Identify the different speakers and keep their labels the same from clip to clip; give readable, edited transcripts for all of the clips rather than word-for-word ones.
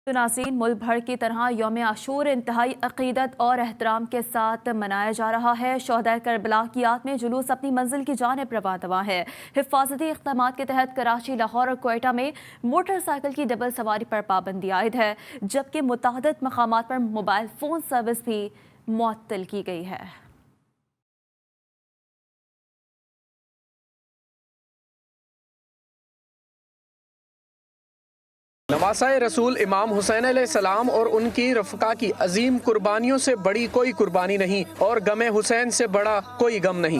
Speaker 1: तो नाज़रीन, मुल्क भर की तरह यौम आशूर इंतहाई अक़ीदत और एहतराम के साथ मनाया जा रहा है। शोहदाए करबला की याद में जुलूस अपनी मंजिल की जानिब रवां दवा है। हिफाजती इक़दामात के तहत कराची, लाहौर और क्वेटा में मोटरसाइकिल की डबल सवारी पर पाबंदी आयद है, जबकि मुतअद्दिद मकामात पर मोबाइल फ़ोन सर्विस भी मुअत्तल की गई है।
Speaker 2: नवासाए रसूल इमाम हुसैन अलैहिस्सलाम और उनकी रफ़का की अजीम कुर्बानियों से बड़ी कोई कुर्बानी नहीं और गमे हुसैन से बड़ा कोई गम नहीं।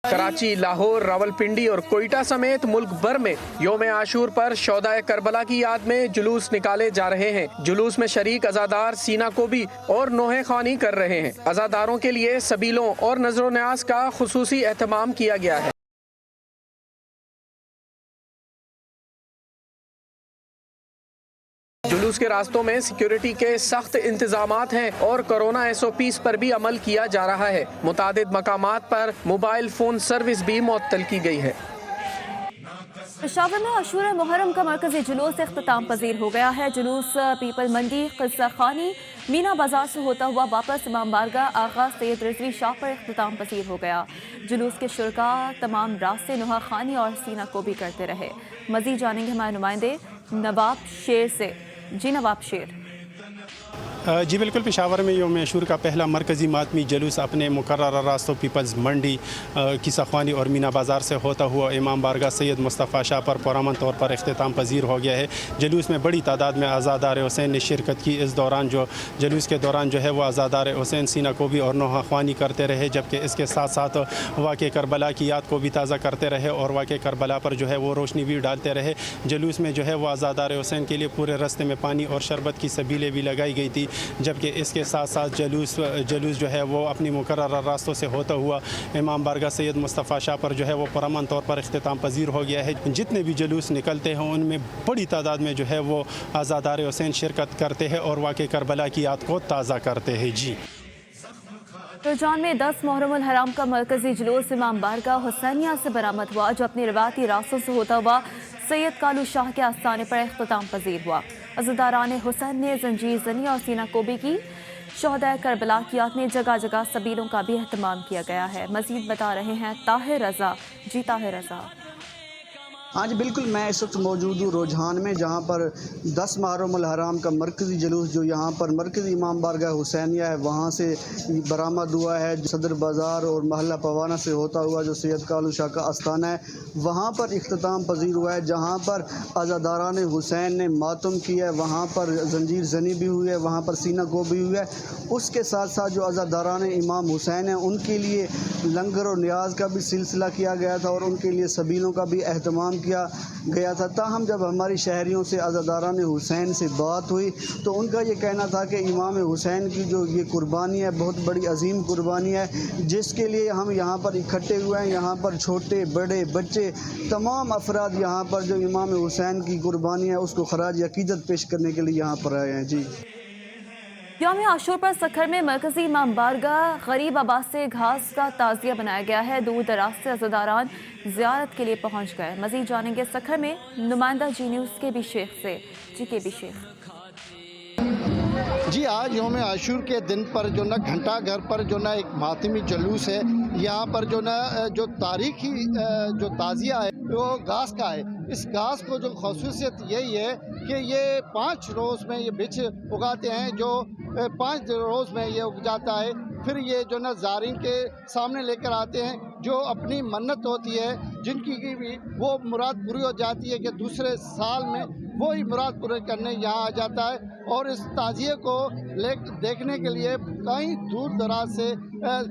Speaker 2: कराची, लाहौर, रावलपिंडी और कोयटा समेत मुल्क भर में यौम आशूर पर शोहदाए करबला की याद में जुलूस निकाले जा रहे हैं। जुलूस में शरीक अज़ादार सीना कोबी और नोहे ख़ानी कर रहे हैं। अज़ादारों के लिए सबीलों और नजर न्याज का खुसूसी एहतमाम किया गया है। जुलूस के रास्तों में सिक्योरिटी के सख्त इंतजामात हैं और कोरोना SOPs पर भी अमल किया जा रहा है। मुतादिद मकामात पर मोबाइल फ़ोन सर्विस भी मुअत्तल की गई है।
Speaker 1: पेशावर में आशूर मुहर्रम का मरकजी जुलूस इख्तिताम पजीर हो गया है। जुलूस पीपल मंडी, क़िस्सा खानी, मीना बाजार से होता हुआ वापस इमाम बारगाह आगा सैयद रिजवी शाह पर इख्तिताम पजीर हो गया। जुलूस के शुरका तमाम रास्ते नुहा खानी और सीना को भी करते रहे। मज़ीद जानेंगे हमारे नुमाइंदे नवाब शेर से। जी नवाब शेर।
Speaker 3: जी बिल्कुल, पेशावर में यौम आशूर का पहला मरकज़ी मातमी जुलूस अपने मुकर्रर रास्तों पीपल्स मंडी, क़िस्सा ख़ानी और मीना बाज़ार से होता हुआ इमाम बारगाह सैयद मुस्तफ़ा शाह पर पुरअमन तौर पर इख्तिताम पजीर हो गया है। जुलूस में बड़ी तादाद में आज़ादार हुसैन ने शिरकत की। इस दौरान जुलूस के दौरान जो है वो आज़ादार हुसैन सीना कोबी और नोहा ख़ानी करते रहे, जबकि इसके साथ साथ वाक़े करबला की याद को भी ताज़ा करते रहे और वाक़े करबला पर जो है वो रोशनी भी डालते रहे। जुलूस में जो है वो आज़ादार हुसैन के लिए पूरे रास्ते में पानी और शरबत की सबीलें भी लगाई गई थी, जबकि इसके साथ साथ जुलूस जो है वो अपनी मुकर्रर रास्तों से होता हुआ इमाम बारगाह सैयद मुस्तफ़ा शाह पर जो है वो पुरअमन तौर पर इख्तिताम पजीर हो गया है। जितने भी जुलूस निकलते हैं उनमें बड़ी तादाद में जो है वो आज़ादार हुसैन शिरकत करते हैं और वाक़े करबला की याद को ताज़ा करते हैं। जी
Speaker 1: रुझान में 10 मुहर्रम अल हराम का मरकजी जुलूस इमाम बारगाह हुसैनिया से बरामद हुआ, जो अपनी रिवायती रास्तों से होता हुआ सैयद कालू शाह के आस्थाने पर इख्तिताम पजीर हुआ। अज़ादारान हुसैन ने जंजीर ज़नी और सीना कोबी की शोहदाए करबला की याद में जगह जगह सबीलों का भी एहतमाम किया गया है। मज़ीद बता रहे हैं ताहिर रज़ा। जी ताहिर रज़ा।
Speaker 4: हाँ जी बिल्कुल, मैं इस वक्त मौजूद हूँ रुझान में, जहाँ पर 10 मुहर्रम अल हराम का मरकज़ी जुलूस जो यहाँ पर मरकज़ी इमाम बारगाह हुसैनिया है वहाँ से बरामद हुआ है। सदर बाज़ार और महल्ला पवाना से होता हुआ जो सैयद कालू शाह का आस्थाना है वहाँ पर इख्तिताम पजीर हुआ है, जहाँ पर अज़ादारान हुसैन ने मातम किया है। वहाँ पर जंजीर ज़नी भी हुई है, वहाँ पर सीना को भी हुआ है। उसके साथ साथ जो अज़ादारान इमाम हुसैन हैं उनके लिए लंगर और न्याज का भी सिलसिला किया गया था और उनके लिए सबीलों का भी अहतमाम किया गया था। ताहम जब हमारी शहरियों से अज़ादारान हुसैन से बात हुई तो उनका ये कहना था कि इमाम हुसैन की जो ये कुर्बानी है बहुत बड़ी अजीम कुर्बानी है, जिसके लिए हम यहाँ पर इकट्ठे हुए हैं। यहाँ पर छोटे बड़े बच्चे तमाम अफराद यहाँ पर जो इमाम हुसैन की कुर्बानी है उसको खराज अकीदत पेश करने के लिए यहाँ पर आए हैं। जी
Speaker 1: यौम आशूर पर सखर में मरकजी इमाम बारगाह गरीब आबाद से घास का ताज़िया बनाया गया है। दूर दराज से अज़ादारान ज़ियारत के लिए पहुँच गए। मज़ीद जानेंगे सखर में नुमाइंदा जी न्यूज़ के भी शेख से। जी के भी शेख।
Speaker 5: जी आज यौम आशूर के दिन पर जो ना घंटा घर पर जो ना एक मातमी जुलूस है। यहाँ पर जो ना जो तारीखी जो ताज़िया है वो घास का है। इस घास को जो खसूसियत यही है कि ये 5 रोज़ में ये बिछ उगाते हैं, जो 5 रोज़ में ये उग जाता है। फिर ये जो ना ज़ारिन के सामने लेकर आते हैं, जो अपनी मन्नत होती है जिनकी की भी वो मुराद पूरी हो जाती है कि दूसरे साल में वो ही मुराद पूरे करने यहाँ आ जाता है। और इस ताज़िए को देखने के लिए कई दूर दराज से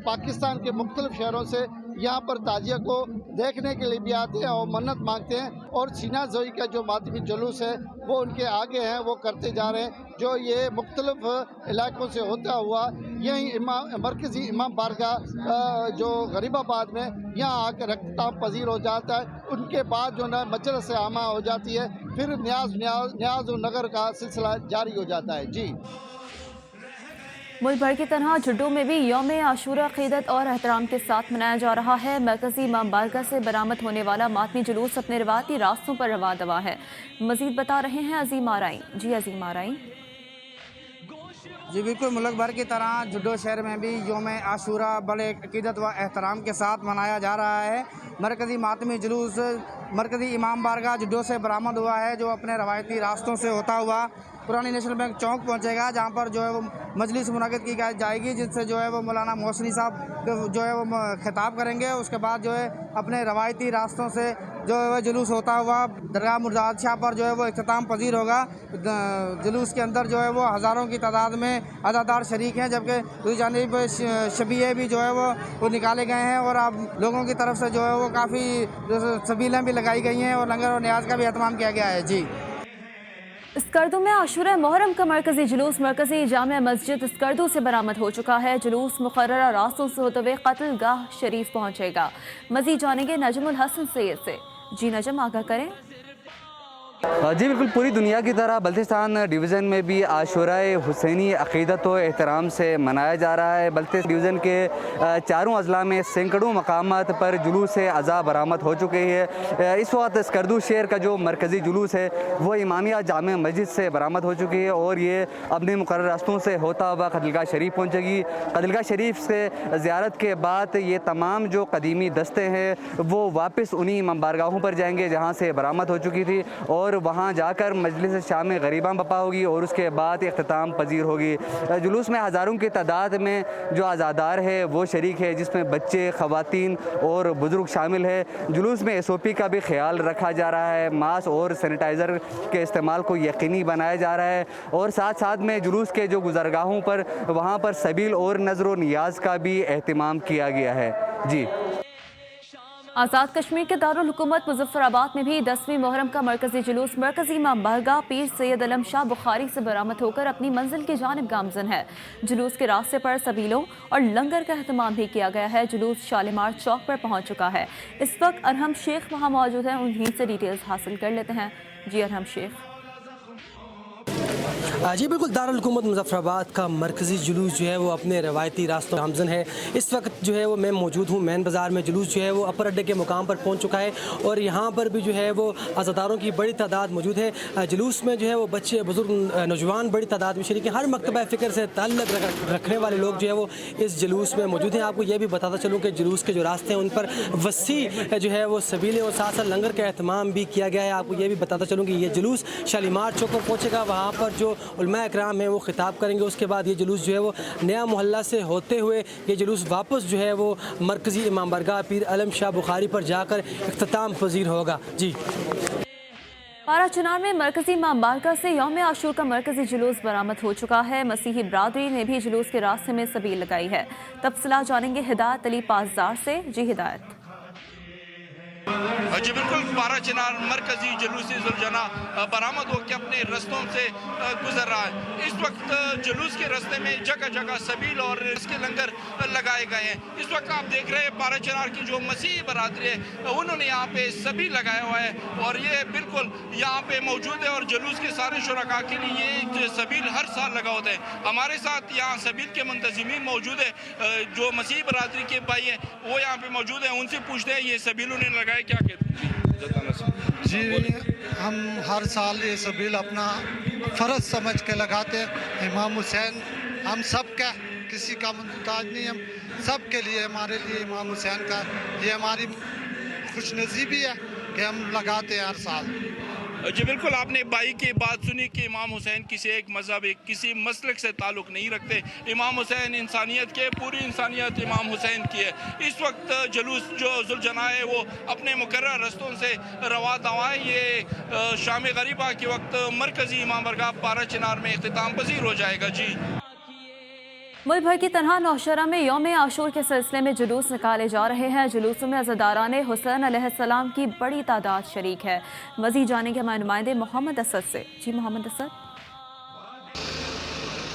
Speaker 5: पाकिस्तान के मुख्तलिफ शहरों से यहाँ पर ताज़िया को देखने के लिए भी आते हैं और मन्नत मांगते हैं। और सीना जोई का जो मातमी जुलूस है वो उनके आगे हैं, वो करते जा रहे हैं, जो ये मुख्तलिफ इलाकों से होता हुआ यही मरकज़ी इमाम बारगाह जो गरीबाबाद में यहाँ आकर इख्तिताम पजीर हो जाता है। उनके बाद जो ना मजलिस आमा हो जाती है, फिर न्याज और नगर का सिलसिला जारी हो जाता है। जी
Speaker 1: मुल्क भर की तरह जुड्डू में भी यौम आशूरा अक़ीदत और एहतराम के साथ मनाया जा रहा है। मरकजी इमाम बारगाह से बरामद होने वाला मातमी जुलूस अपने रिवायती रास्तों पर रवा दवा है। मजीद बता रहे हैं अजीम आराई। जी अजीम आराई।
Speaker 6: जी बिल्कुल, मुल्क भर की तरह जुड्डू शहर में भी यौम आशूरा बड़े अक़ीदत व एहतराम के साथ मनाया जा रहा है। मरकज़ी मातमी जुलूस मरकज़ी इमाम बारगाह जुड्डू से बरामद हुआ है, जो अपने रवायती रास्तों से होता हुआ पुरानी नेशनल बैंक चौक पहुंचेगा, जहां पर जो है वो मजलिस मुनक़िद की जाएगी, जिससे जो है वो मौलाना मोहसिनी साहब जो है वो खिताब करेंगे। उसके बाद जो है अपने रवायती रास्तों से जो है वो जुलूस होता हुआ दरगाह मुर्जाद शाह पर जो है वो इख्तिताम पजीर होगा। जुलूस के अंदर जो है वो हज़ारों की तादाद में अज़ादार शरीक हैं, जबकि दूसरी जानिब शबीए भी जो है वो निकाले गए हैं और अब लोगों की तरफ से जो है वो काफ़ी सबीलें भी लगाई गई हैं और लंगर और न्याज का भी एहतमाम किया गया है। जी,
Speaker 1: स्कर्दू में आशूरा मुहर्रम का मरकजी जुलूस मरकजी जामिया मस्जिद स्कर्दू से बरामद हो चुका है। जुलूस मुकर्ररा रास्तों से होते हुए कत्ल गाह शरीफ पहुंचेगा। मजीद जानेंगे नजमुल हसन सैयद से। जी नजम, आगाह करें।
Speaker 7: जी बिल्कुल, पूरी दुनिया की तरह बल्तिस्तान डिवीज़न में भी आशूराए हुसैनी अक़ीदत व एहतराम से मनाया जा रहा है। बल्तिस्तान डिवीज़न के चारों अजला में सैकड़ों मकामात पर जुलूस अज़ा बरामद हो चुके हैं। इस वक्त स्कर्दू शहर का जो मरकज़ी जुलूस है वो इमामिया जामिया मस्जिद से बरामद हो चुकी है और ये अपने मुकर्रर रास्तों से होता हुआ कत्लगाह शरीफ पहुँचेगी। कत्लगाह शरीफ से ज़ियारत के बाद ये तमाम जो कदीमी दस्ते हैं वो वापस उन्हीं इमाम बारगाहों पर जाएंगे जहाँ से बरामद हो चुकी थी और वहाँ जाकर मजलिस शाम गरीबां बपा होगी और उसके बाद इख्तिताम पजीर होगी। जुलूस में हज़ारों की तादाद में जो आज़ादार है वो शरीक है, जिसमें बच्चे, ख़वातीन और बुज़ुर्ग शामिल है। जुलूस में SOP का भी ख्याल रखा जा रहा है, मास्क और सैनिटाइज़र के इस्तेमाल को यकीनी बनाया जा रहा है और साथ साथ में जुलूस के जो गुज़रगाहों पर वहाँ पर सबील और नज़र व नियाज का भी एहतमाम किया गया है। जी,
Speaker 1: आज़ाद कश्मीर के दारुल हुकूमत मुजफ्फराबाद में भी 10वीं मुहर्रम का मरकजी जुलूस मरकजी इमाम बारगाह पीर सैयद अलम शाह बुखारी से बरामद होकर अपनी मंजिल की जानिब गामजन है। जुलूस के रास्ते पर सबीलों और लंगर का एहतमाम भी किया गया है। जुलूस शालीमार चौक पर पहुंच चुका है। इस वक्त अरहम शेख वहां मौजूद हैं, उन्हीं से डिटेल्स हासिल कर लेते हैं। जी अरहम शेख।
Speaker 8: जी बिल्कुल, दारुल हुकूमत मुजफ्फराबाद का मरकज़ी जुलूस जो है वो अपने रवायती रास्तों गामजन है। इस वक्त जो है वो मैं मौजूद हूँ मेन बाज़ार में। जुलूस जो है वो अपर अड्डे के मुकाम पर पहुँच चुका है और यहाँ पर भी जो है वो अज़ादारों की बड़ी तादाद मौजूद है। जुलूस में जो है वो बच्चे, बुजुर्ग, नौजवान बड़ी तादाद में शरीक हैं। हर मकतबा फ़िक्र से ताल्लुक़ रखने वाले लोग जो है वो इस जुलूस में मौजूद हैं। आपको ये भी बताता चलूँ कि जुलूस के जो रास्ते हैं उन पर वसी जो है वो सबीलें और साथ साथ लंगर का एहतमाम भी किया गया है। आपको ये भी बताता चलूँ कि ये जुलूस शालीमार चौक पर पहुँचेगा, वहाँ पर जो उलमा इकराम है वो खिताब करेंगे। उसके बाद ये जुलूस जो है वो नया मोहल्ला से होते हुए ये जुलूस वापस जो है वो मरकज़ी इमाम बारगाह पीर अलम शाह बुखारी पर जाकर इख्तिताम पजीर होगा। जी,
Speaker 1: पारा चनार में मरकजी इमाम बारगाह से यौम आशूर का मरकजी जुलूस बरामद हो चुका है। मसीही बरादरी ने भी जुलूस के रास्ते में सबील लगाई है। तफसीलात जानेंगे हिदायत अली पासदार से। जी हिदायत।
Speaker 9: जी बिल्कुल, पारा चिनार मरकजी जुलूस जुलजना बरामद होकर अपने रस्तों से गुजर रहा है। इस वक्त जुलूस के रास्ते में जगह जगह सबील और इसके लंगर लगाए गए हैं। इस वक्त आप देख रहे हैं पारा चिनार की जो मसीही बरादरी है उन्होंने यहाँ पे सबील लगाया हुआ है और ये बिल्कुल यहाँ पे मौजूद है और जुलूस के सारे शुरका के लिए ये सबील हर साल लगा होता है। हमारे साथ यहाँ सबील के मुंतज़िमीन मौजूद है, जो मसीही बरादरी के भाई हैं वो यहाँ पे मौजूद हैं। उनसे पूछते हैं ये सबील उन्हें लगाए क्या कहते हैं।
Speaker 5: जी, हम हर साल ये सबील अपना फ़र्ज समझ के लगाते हैं। इमाम हुसैन हम सब का, किसी का मुहताज नहीं, हम सब के लिए, हमारे लिए इमाम हुसैन का ये हमारी खुशनसीबी है कि हम लगाते हैं हर साल।
Speaker 9: जी बिल्कुल, आपने भाई की बात सुनी कि इमाम हुसैन किसी एक मज़हब, किसी मसलक से ताल्लुक़ नहीं रखते। इमाम हुसैन इंसानियत के, पूरी इंसानियत इमाम हुसैन की है। इस वक्त जुलूस जो जुलजना है वो अपने मुकर्रर रस्तों से रवा दवा है। ये शाम गरीबा के वक्त मरकज़ी इमाम बारगाह पारा चिनार में इख्तिताम पजीर हो जाएगा। जी,
Speaker 1: मुल्क भर की तरह नौशहरा में यौम आशूर के सिलसिले में जुलूस निकाले जा रहे हैं। जुलूसों में अज़ादारान हुसैन अलैहिस्सलाम की बड़ी तादाद शरीक है। मज़ीद जानेंगे हमारे नुमाइंदे मोहम्मद असद से। जी मोहम्मद असद।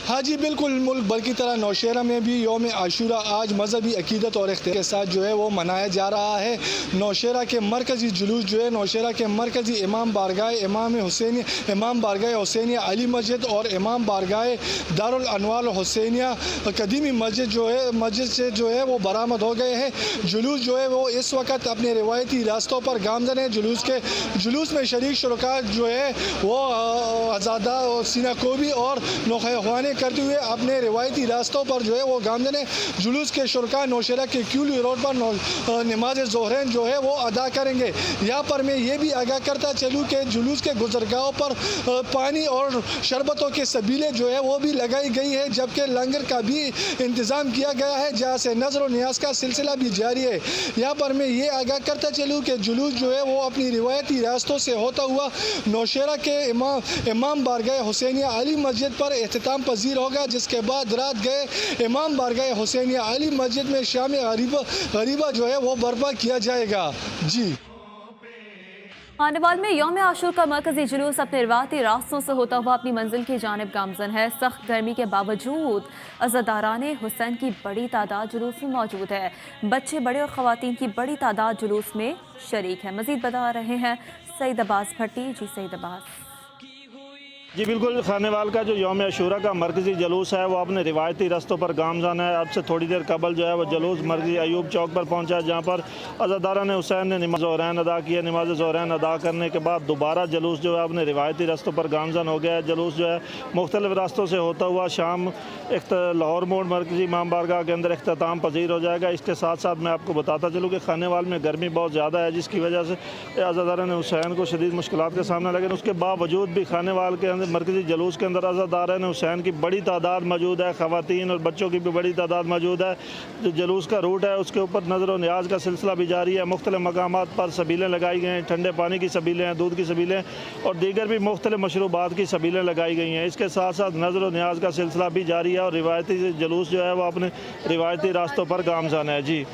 Speaker 5: हाँ जी बिल्कुल, मुल्क भर की तरह नौशहरा में भी यौम आशूरा आज मजहबी अकीदत और इख्तियार के साथ जो है वो मनाया जा रहा है। नौशहरा के मरकज़ी जुलूस जो है नौशहरा के मरकज़ी इमाम बारगाह इमाम बारगाह हुसैनिया अली मस्जिद और इमाम बारगाह दारुल अनवार हुसैनिया कदीमी मस्जिद जो है मस्जिद से जो है वो बरामद हो गए हैं। जुलूस जो है वो इस वक्त अपने रिवायती रास्तों पर गामज़न है। जुलूस में शरीक शुरका जो है वो आज़ादा और सीना कोबी और नौखवाने करते हुए अपने रिवायती रास्तों पर जो है वो गामज़न है। जुलूस के शुरका नौशहरा के क्यूली रोड पर नमाज ज़ोहरैन जो है वो अदा करेंगे। यहाँ पर मैं ये भी आगाह करता चलूँ कि जुलूस के गुजरगाहों पर पानी और शरबतों के सबीलें जो है वो भी लगाई गई है, जबकि लंगर का भी इंतज़ाम किया गया है, जहाँ से नज़र व नियाज़ का सिलसिला भी जारी है। यहाँ पर मैं ये आगाह करता चलूँ कि जुलूस जो है वो अपनी रिवायती रास्तों से होता हुआ नौशहरा के इमाम बारगाह हुसैनिया अली मस्जिद पर इख्तिताम पजीर होगा, जिसके बाद रात गए इमाम बारगाह हुसैनिया अली मस्जिद में शाम गरीबा जो है वो बर्पा किया जाएगा। जी
Speaker 1: खानेवाल में यौम आशूर का मरकजी जुलूस अपने रिवायती रास्तों से होता हुआ अपनी मंजिल की जानिब गामज़न है। सख्त गर्मी के बावजूद अज़ादारान हुसैन की बड़ी तादाद जुलूस में मौजूद है। बच्चे बड़े और ख़वातीन की बड़ी तादाद जुलूस में शरीक है। मज़ीद बता रहे हैं सईद अब्बास भट्टी। जी सईद अब्बास।
Speaker 10: जी बिल्कुल, खानेवाल का जो यौम आशूरा का मरकज़ी जुलूस है वो अपने रिवायती रस्तों पर गामज़न है। अब से थोड़ी देर कबल जो है वो जुलूस मरकज़ी अयूब चौक पर पहुंचा, जहां पर अज़ादारान हुसैन ने नमाज ज़ोहरैन अदा किया। नमाज ज़ोहरैन अदा करने के बाद दोबारा जुलूस जो है अपने रिवायती रस्तों पर गामज़न हो गया है। जुलूस जो है मुख्तलिफ़ रास्तों से होता हुआ शाम लाहौर मोड़ मरकज़ी इमाम बारगाह के अंदर इख्तिताम पजीर हो जाएगा। इसके साथ साथ मैं आपको बताता चलूँ कि खानेवाल में गर्मी बहुत ज़्यादा है, जिसकी वजह से अज़ादारान हुसैन को शदीद मुश्किलात का सामना, लेकिन उसके बावजूद भी खानेवाल के अंदर मरकज़ी जुलूस के अंदर अज़ादारान हुसैन की बड़ी तादाद मौजूद है। ख़वातीन और बच्चों की भी बड़ी तादाद मौजूद है। जो जुलूस का रूट है उसके ऊपर नज़र व नियाज़ का सिलसिला भी जारी है। मुख्तलिफ़ मकामात पर सबीलें लगाई गई हैं, ठंडे पानी की सबीलें हैं, दूध की सबीलें और दीगर भी मुख्तलिफ़ मशरूबात की सबीलें लगाई गई हैं। इसके साथ साथ नज़र व नियाज़ का सिलसिला भी जारी है और रिवायती जुलूस जो है वो अपने रिवायती रास्तों पर गामज़न है। जी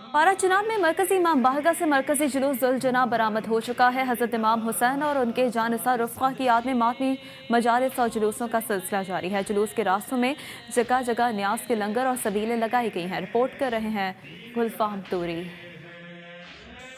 Speaker 1: पारा चिनाब में मरकजी इमाम बारगाह से मरकजी जुलूस ज़ुलजना बरामद हो चुका है। हज़रत इमाम हुसैन और उनके जानिसार रुफ़क़ा की याद में मातमी मजालिस और जुलूसों का सिलसिला जारी है। जुलूस के रास्तों में जगह जगह न्यास के लंगर और सबीलें लगाई गई हैं। रिपोर्ट कर रहे हैं गुलफाम तूरी।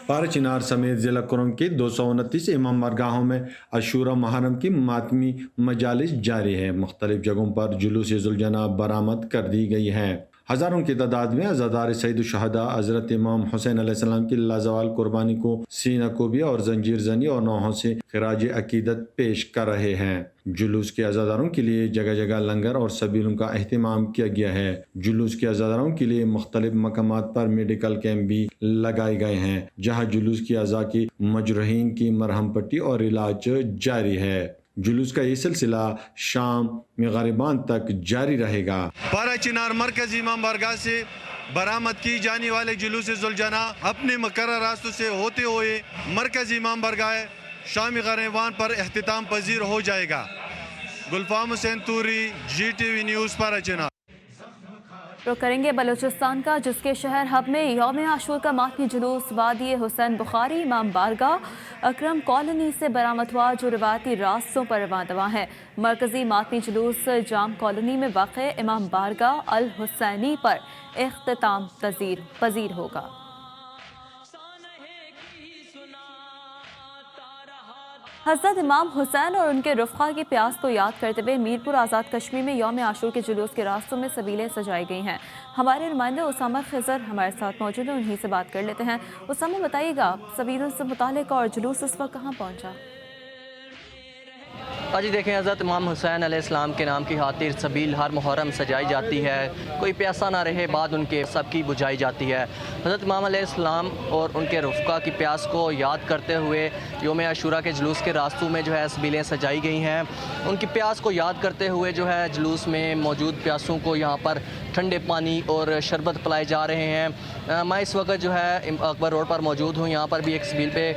Speaker 11: पारा चिनार समेत ज़िला कुरम के 229 इमाम बारगाहों में आशूरा मुहर्रम की मातमी मजालिस जारी है। मुख्तलिफ जगहों पर जुलूस ज़ुलजना बरामद कर दी गई है। हज़ारों की तादाद में अज़ादार सईद शुहदा हज़रत इमाम हुसैन अलैहिस्सलाम की लाजवाल कुर्बानी को सीना कोबी और जंजीर जनी और नौहों से खिराज अकीदत पेश कर रहे हैं। जुलूस के अज़ादारों के लिए जगह जगह लंगर और सबीलों का अहतमाम किया गया है। जुलूस के अज़ादारों के लिए मुख्तलिफ मकामात पर मेडिकल कैंप भी लगाए गए हैं, जहाँ जुलूस की अज़ा की मजरूहीन की मरहम पट्टी और इलाज जारी है। जुलूस का ये सिलसिला शाम मग़रिबान तक जारी रहेगा।
Speaker 12: पारा चिनार मरकज़ी इमाम बारगाह से बरामद की जाने वाले जुलूस ज़ुलजना अपने मुकर्रर रास्तों से होते हुए मरकज़ी इमाम बारगाह शामी गरीबान पर इख्तिताम पजीर हो जाएगा। गुलफाम हुसैन तूरी, GTV न्यूज़, पारा चिनार।
Speaker 1: तो करेंगे बलूचिस्तान का, जिसके शहर हब में यौम आशूर का मातमी जुलूस वादी हुसैन बुखारी इमाम बारगाह अकरम कॉलोनी से बरामद हुआ, जो रिवायती रास्तों पर रवाना है। मरकजी मातमी जुलूस जाम कॉलोनी में वाक़ इमाम बारगाह अल हुसैनी पर इख्तिताम पजीर होगा। हज़रत इमाम हुसैन और उनके रुफ़क़ा की प्यास को याद करते हुए मीरपुर आज़ाद कश्मीर में यौम आशूर के जुलूस के रास्तों में सबीलें सजाई गई हैं। हमारे नुमाइंदे उसामा खिज़र हमारे साथ मौजूद हैं, उन्हीं से बात कर लेते हैं। उसामा, बताइएगा सबीलों से मुतालिक और जुलूस इस वक्त कहाँ पहुँचा?
Speaker 13: जी देखें, हज़रत इमाम हुसैन अलैहिस्सलाम के नाम की खातिर सबील हर मुहर्रम सजाई जाती है। कोई प्यासा ना रहे बाद उनके सबकी बुझाई जाती है। हज़रत इमाम अलैहिस्सलाम और उनके रुफ़क़ा की प्यास को याद करते हुए यौम आशूरा के जुलूस के रास्तों में जो है सबीलें सजाई गई हैं। उनकी प्यास को याद करते हुए जो है जुलूस में मौजूद प्यासों को यहाँ पर ٹھنڈے پانی اور شربت پلائے جا رہے ہیں۔ میں اس وقت جو ہے اکبر روڈ پر موجود ہوں، یہاں پر بھی ایک سبیل پہ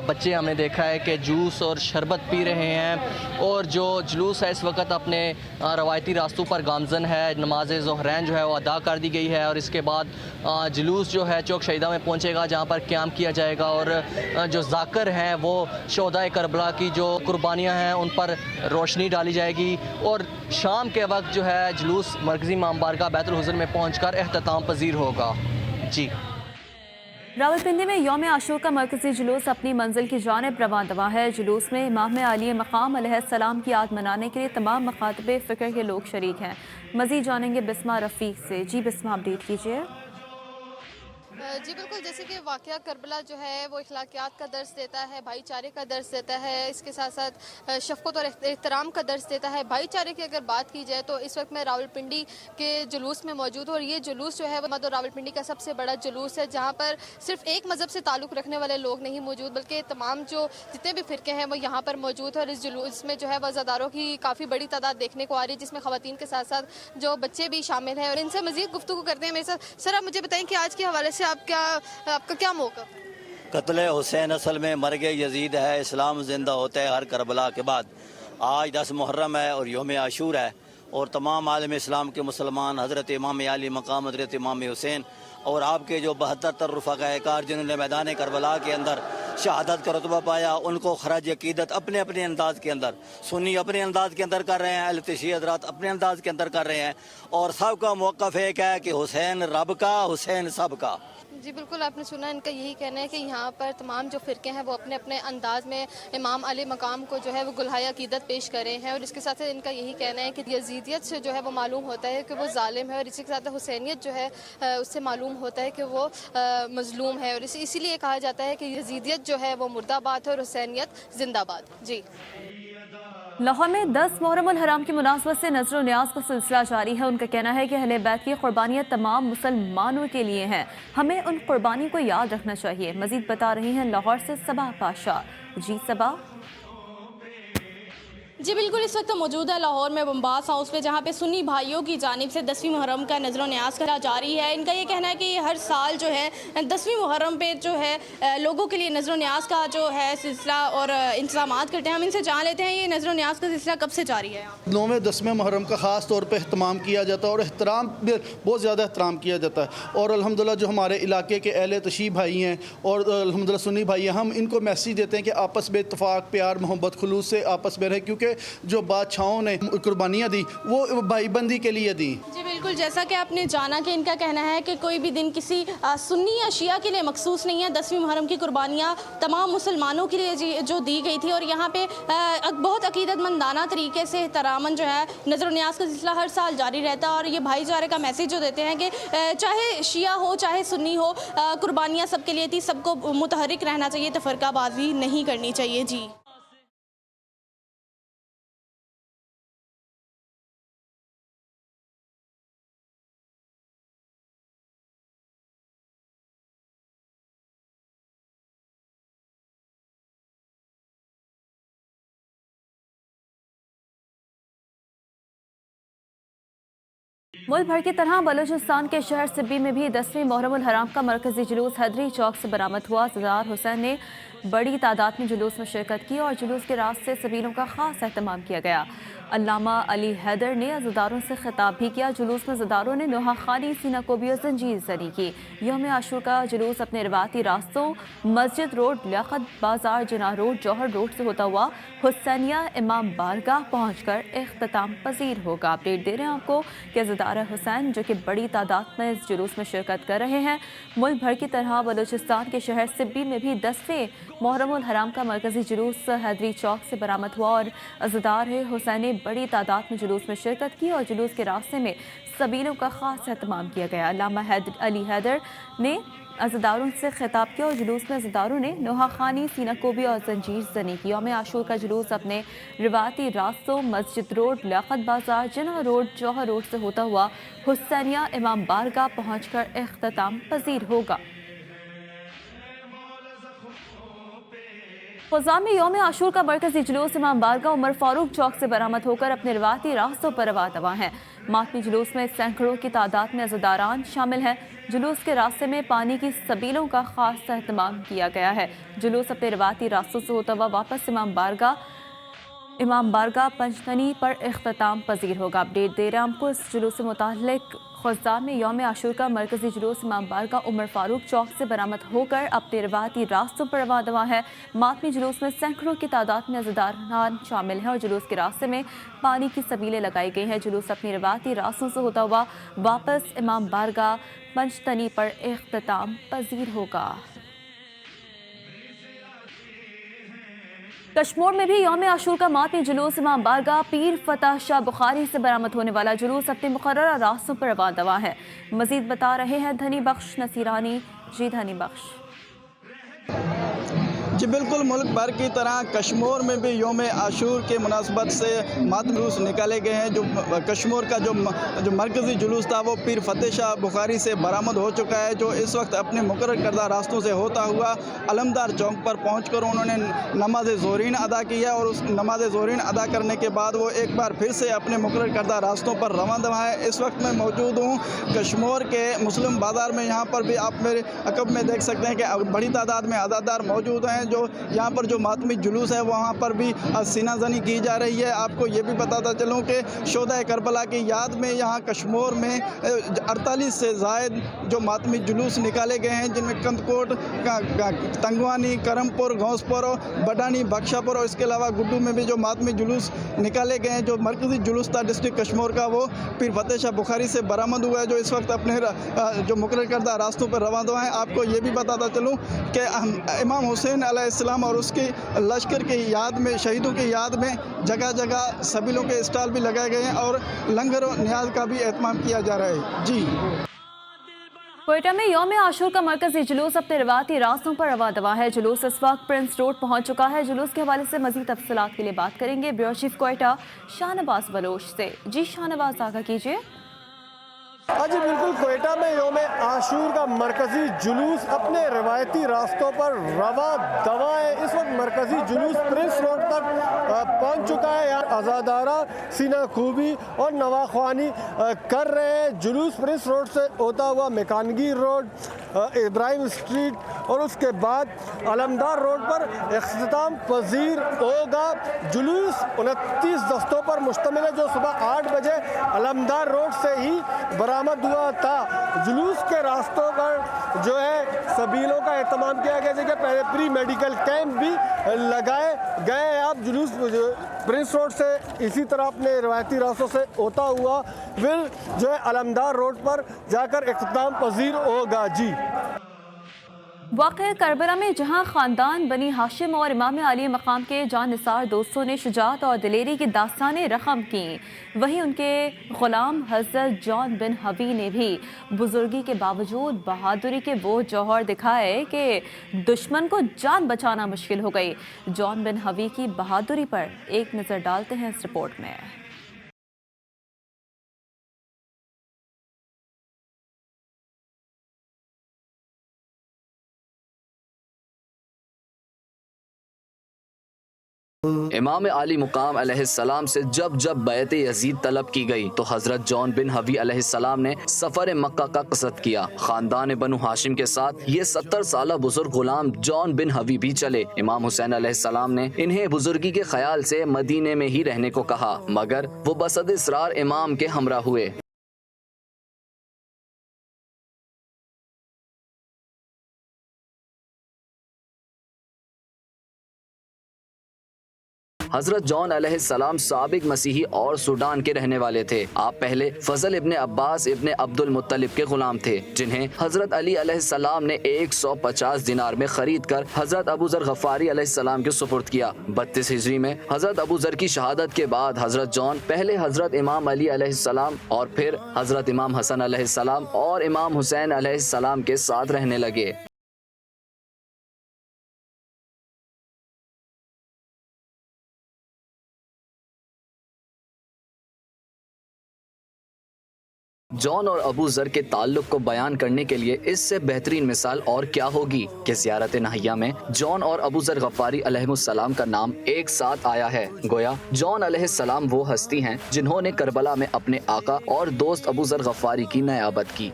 Speaker 13: بچے ہم نے دیکھا ہے کہ جوس اور شربت پی رہے ہیں، اور جو جلوس ہے اس وقت اپنے روایتی راستوں پر گامزن ہے۔ نماز ظہرین جو ہے وہ ادا کر دی گئی ہے، اور اس کے بعد جلوس جو ہے چوک شہیدہ میں پہنچے گا، جہاں پر قیام کیا جائے گا، اور جو ذاکر ہیں وہ شہداء کربلا کی جو قربانیاں ہیں ان پر روشنی ڈالی جائے گی، اور شام کے وقت جو ہے جلوس مرکزی امام بارگاہ بیت الحزن میں پہنچ کر اختتام پذیر ہوگا۔ جی،
Speaker 1: راولپنڈی میں یوم عاشور کا مرکزی جلوس اپنی منزل کی جانب رواں دوا ہے۔ جلوس میں امام عالی مقام علیہ السلام کی یاد منانے کے لیے تمام مکاتب فکر کے لوگ شریک ہیں۔ مزید جانیں گے بسمہ رفیق سے۔ جی بسمہ، اپڈیٹ کیجیے۔
Speaker 14: جی بالکل، جیسے کہ واقعہ کربلا جو ہے وہ اخلاقیات کا درس دیتا ہے، بھائی چارے کا درس دیتا ہے، اس کے ساتھ ساتھ شفقت اور احترام کا درس دیتا ہے۔ بھائی چارے کی اگر بات کی جائے تو اس وقت میں راولپنڈی کے جلوس میں موجود ہوں، اور یہ جلوس جو ہے وہ راولپنڈی کا سب سے بڑا جلوس ہے، جہاں پر صرف ایک مذہب سے تعلق رکھنے والے لوگ نہیں موجود، بلکہ تمام جو جتنے بھی فرقے ہیں وہ یہاں پر موجود ہیں، اور اس جلوس میں جو ہے وہ عزاداروں کی کافی بڑی تعداد دیکھنے کو آ رہی ہے، جس میں خواتین کے ساتھ ساتھ جو بچے بھی شامل ہیں، اور ان سے مزید گفتگو کرتے ہیں میرے ساتھ۔ سر، آپ مجھے بتائیں کہ آج کے حوالے سے آپ کا کیا موقف؟
Speaker 15: قتل حسین اصل میں مرگ یزید ہے، اسلام زندہ ہوتا ہے ہر کربلا کے بعد۔ آج 10 محرم ہے اور یوم عاشور ہے، اور تمام عالم اسلام کے مسلمان حضرت امام عالی مقام حضرت امام حسین اور آپ کے جو 72 رفقاء کار جنہوں نے میدان کربلا کے اندر شہادت کا رتبہ پایا، ان کو خراج عقیدت اپنے اپنے انداز کے اندر، سنی اپنے انداز کے اندر کر رہے ہیں، اہل تشیع حضرات اپنے انداز کے اندر کر رہے ہیں، اور سب کا موقف ایک ہے کہ حسین رب کا، حسین سب کا۔
Speaker 14: جی بالکل، آپ نے سنا، ان کا یہی کہنا ہے کہ یہاں پر تمام جو فرقے ہیں وہ اپنے اپنے انداز میں امام علی مقام کو جو ہے وہ گلہائے عقیدت پیش کر رہے ہیں، اور اس کے ساتھ ان کا یہی کہنا ہے کہ یزیدیت سے جو ہے وہ معلوم ہوتا ہے کہ وہ ظالم ہے، اور اسی کے ساتھ حسینیت جو ہے اس سے معلوم ہوتا ہے کہ وہ مظلوم ہے، اور اسی لیے کہا جاتا ہے کہ یزیدیت جو ہے وہ مردہ باد ہے اور حسینیت زندہ باد۔ جی،
Speaker 1: لاہور میں 10 محرم الحرام کی مناسبت سے نذر و نیاز کا سلسلہ جاری ہے۔ ان کا کہنا ہے کہ اہل بیت کی قربانیاں تمام مسلمانوں کے لیے ہیں، ہمیں ان قربانی کو یاد رکھنا چاہیے۔ مزید بتا رہی ہیں لاہور سے صبا پاشا۔ جی صبا۔
Speaker 16: جی بالکل، اس وقت موجود ہے لاہور میں بمباس ہاؤس پہ، جہاں پہ سنی بھائیوں کی جانب سے 10ویں محرم کا نذر و نیاز کرا جاری ہے۔ ان کا یہ کہنا ہے کہ یہ ہر سال جو ہے 10ویں محرم پہ جو ہے لوگوں کے لیے نذر و نیاز کا جو ہے سلسلہ اور انتظامات کرتے ہیں۔ ہم ان سے جان لیتے ہیں یہ نذر و نیاز کا سلسلہ کب سے جاری ہے؟
Speaker 5: 9ویں 10ویں محرم کا خاص طور پہ اہتمام کیا جاتا ہے، اور احترام بہت زیادہ احترام کیا جاتا ہے، اور الحمدللہ جو ہمارے علاقے کے اہل تشیع بھائی ہیں اور الحمدللہ سنی بھائی ہیں، ہم ان کو میسیج دیتے ہیں کہ آپس میں اتفاق، پیار، محبت، خلوص سے آپس میں رہیں، کیونکہ جو بادشاہوں نے قربانیاں دی وہ بھائی بندی کے لیے دی۔
Speaker 16: جی بالکل، جیسا کہ آپ نے جانا کہ ان کا کہنا ہے کہ کوئی بھی دن کسی سنی یا شیعہ کے لیے مخصوص نہیں ہے۔ 10ویں محرم کی قربانیاں تمام مسلمانوں کے لیے جو دی گئی تھی، اور یہاں پہ بہت عقیدت مندانہ طریقے سے احتراماً جو ہے نذر و نیاز کا سلسلہ ہر سال جاری رہتا ہے، اور یہ بھائی چارے کا میسیج جو دیتے ہیں کہ چاہے شیعہ ہو چاہے سنی ہو، قربانیاں سب کے لیے تھی، سب کو متحرک رہنا چاہیے، تفرقہ بازی نہیں کرنی چاہیے۔ جی
Speaker 1: ملک بھر کی طرح بلوچستان کے شہر سبی میں بھی 10ویں محرم الحرام کا مرکزی جلوس حیدری چوک سے برآمد ہوا۔ سردار حسین نے بڑی تعداد میں جلوس میں شرکت کی، اور جلوس کے راستے سبیلوں کا خاص اہتمام کیا گیا۔ علامہ علی حیدر نے عزاداروں سے خطاب بھی کیا۔ جلوس میں عزاداروں نے نوحہ خوانی، سینہ کوبی اور زنجیر زنی کی۔ یوم عاشور کا جلوس اپنے روایتی راستوں مسجد روڈ، لیاقت بازار، جناح روڈ، جوہر روڈ سے ہوتا ہوا حسینیہ امام بارگاہ پہنچ کر اختتام پذیر ہوگا۔ اپڈیٹ دے رہے ہیں آپ کو کہ عزادار حسین جو کہ بڑی تعداد میں اس جلوس میں شرکت کر رہے ہیں۔ ملک بھر کی طرح بلوچستان کے شہر سبی میں بھی 10ویں محرم الحرام کا مرکزی جلوس حیدری چوک سے برآمد ہوا، اور عزادار حسین نے بڑی تعداد میں جلوس میں شرکت کی، اور جلوس کے راستے میں سبیلوں کا خاص اہتمام کیا گیا۔ علامہ علی حیدر نے عزاداروں سے خطاب کیا، اور جلوس میں عزاداروں نے نوحہ خوانی، سینہ کوبی اور زنجیر زنی کی۔ یوم عاشور کا جلوس اپنے روایتی راستوں مسجد روڈ، لیاقت بازار، جناح روڈ، جوہر روڈ سے ہوتا ہوا حسینیہ امام بارگاہ پہنچ کر اختتام پذیر ہوگا۔ खुज़ा में यौम आशूर का मरकजी जुलूस इमाम बारगाह उमर फारूक चौक से बरामद होकर अपने रवायती रास्तों पर रवा दवा है। मातमी जुलूस में सैकड़ों की तादाद में अज़ादारान शामिल हैं। जुलूस के रास्ते में पानी की सबीलों का खास एहतमाम किया गया है। जुलूस अपने रवायती रास्तों से होता हुआ वापस इमाम बारगाह पंजतनी पर इख्तिताम पजीर होगा। अपडेट दे रहे हैं आपको इस जुलूस से मुताल्लिक। खुज़ा में यौम आशूर का मरकजी जुलूस इमाम बारगाह उमर फारूक चौक से बरामद होकर अपने रवायती रास्तों पर रवा दवा है। मातमी जुलूस में सैकड़ों की तादाद में अज़ादारान शामिल हैं और जुलूस के रास्ते में पानी की सबीलें लगाई गई हैं। जुलूस अपनी रवायती रास्तों से होता हुआ वापस इमाम बारगाह पंजतनी पर इख्तिताम पजीर होगा। कश्मीर में भी यौम आशूर का मातमी जुलूस इमाम बारगाह पीर फतह शाह बुखारी से बरामद होने वाला जुलूस अपने मुकर्ररा रास्तों पर रवा दवा है। मजीद बता रहे हैं धनी बख्श नसीरानी। जी धनी बख्श।
Speaker 4: जी बिल्कुल, मुल्क भर की तरह कश्मीर में भी यौम आशूर के मुनासबत से मातमी जुलूस निकाले गए हैं। जो कश्मीर का जो मरकज़ी जुलूस था वो पीर फतेह शाह बुखारी से बरामद हो चुका है, जो इस वक्त अपने मुकर्रर करदा रास्तों से होता हुआ अलमदार चौक पर पहुंचकर उन्होंने नमाज ज़ोहरीन अदा की है और उस नमाज ज़ोहरीन अदा करने के बाद वो एक बार फिर से अपने मुकर्रर करदा रास्तों पर रवां दवा है। इस वक्त मैं मौजूद हूँ कश्मीर के मुस्लिम बाज़ार में। यहाँ पर भी आप मेरे अकब में देख सकते हैं कि बड़ी तादाद में अज़ादार मौजूद हैं। जो यहाँ पर जो मातमी जुलूस है वहाँ पर भी सीना जनी की जा रही है। आपको ये भी बताता चलूँ कि शोदा करबला की याद में यहाँ कश्मीर में 48 से ज़ायद जो मातमी जुलूस निकाले गए हैं, जिनमें कंदकोट, तंगवानी, करमपुर, घोंसपुर, बडानी, बख्शापुर और इसके अलावा गुड्डू में भी जो मातमी जुलूस निकाले गए हैं। जो मरकज़ी जुलूस था डिस्ट्रिक्ट कश्मीर का वो पीर फतेह शाह बुखारी से बरामद हुआ है, जो इस वक्त अपने जो मुकर्रर करदा रास्तों पर रवां दवा है। आपको ये भी बताता चलूँ कि इमाम हुसैन अलैहिस्सलाम और उसके लश्कर की याद में, शहीदों की याद में जगह जगह सबीलों के स्टॉल भी लगाए गए हैं और लंगर और नियाज का भी एहतमाम किया जा रहा है। जी।
Speaker 1: कोयटा में यौम आशूर का मरकजी जुलूस अपने रवायती रास्तों पर रवा दवा है। जुलूस इस वक्त प्रिंस रोड पहुंच चुका है। जुलूस के हवाले से मजीद तफसीलात के लिए बात करेंगे ब्यूरो चीफ कोयटा शाहनवाज बलोच से। जी शाहनवाज, आगा कीजिए।
Speaker 17: जी बिल्कुल, कोयटा में यौम आशूर का मरकजी जुलूस अपने रवायती रास्तों पर रवा दवा है। इस वक्त मरकजी जुलूस प्रिंस रोड तक पहुंच चुका है। यहाँ अज़ादारा सीना खूबी और नवाख्वानी कर रहे हैं। जुलूस प्रिंस रोड से होता हुआ मेकानगी रोड, इब्राहिम स्ट्रीट और उसके बाद अलमदार रोड पर इख्तिताम पजीर होगा। जुलूस 29 दस्तों पर मुश्तमिल है, जो सुबह 8 बजे अलमदार रोड से ही बरामद हुआ था। जुलूस के रास्तों पर जो है सबीलों का एहतमाम किया गया, जैसे पहले प्री मेडिकल कैंप भी लगाए गए हैं। आप जुलूस प्रिंस रोड से इसी तरह अपने रवायती रास्तों से होता हुआ फिर जो है अलमदार रोड पर जाकर इख्तिताम पजीर होगा। जी।
Speaker 1: वाक़या करबला में जहां ख़ानदान बनी हाशिम और इमाम आली मकाम के जान निसार दोस्तों ने शुजाअत और दिलेरी की दास्तानें रकम की, वहीं उनके ग़ुलाम हज़रत जॉन बिन हवी ने भी बुजुर्गी के बावजूद बहादुरी के वो जौहर दिखाए कि दुश्मन को जान बचाना मुश्किल हो गई। जॉन बिन हवी की बहादुरी पर एक नज़र डालते हैं इस रिपोर्ट में।
Speaker 18: इमाम आली मुकाम अलैहिस्सलाम से जब जब बैत यजीद तलब की गई तो हजरत जॉन बिन हवी अलैहिस्सलाम ने सफर मक्का का कसद किया। खानदान बनु हाशिम के साथ ये 70 साल बुजुर्ग गुलाम जॉन बिन हवी भी चले। इमाम हुसैन अलैहिस्सलाम ने इन्हें बुजुर्गी के ख्याल से मदीने में ही रहने को कहा, मगर वो बसद इसरार इमाम के हमरा हुए। हजरत जॉन अलैहिस्सलाम साबिक मसीही और सूडान के रहने वाले थे। आप पहले फजल इब्ने अब्बास इब्ने अब्दुल मुत्तलिब के गुलाम थे, जिन्हें हजरत अली अलैहिस्सलाम ने 150 दिनार में खरीद कर हजरत अबू ज़र गफ़ारी अलैहिस्सलाम के सुपुर्द किया। 32 हिजरी में हजरत अबू ज़र की शहादत के बाद हजरत जॉन पहले हजरत इमाम अली अलैहिस्सलाम और फिर हजरत इमाम हसन अलैहिस्सलाम और इमाम हुसैन अलैहिस्सलाम के साथ रहने लगे। जॉन और अबू जर के ताल्लुक को बयान करने के लिए इससे बेहतरीन मिसाल और क्या होगी कि ज़ियारत नहिया में जॉन और अबू जर गफ्फारी अलैहिस्सलाम का नाम एक साथ आया है। गोया जॉन अलैहिस्सलाम वो हस्ती हैं जिन्होंने करबला में अपने आका और दोस्त अबू जर गफ्फारी की नयाबत की।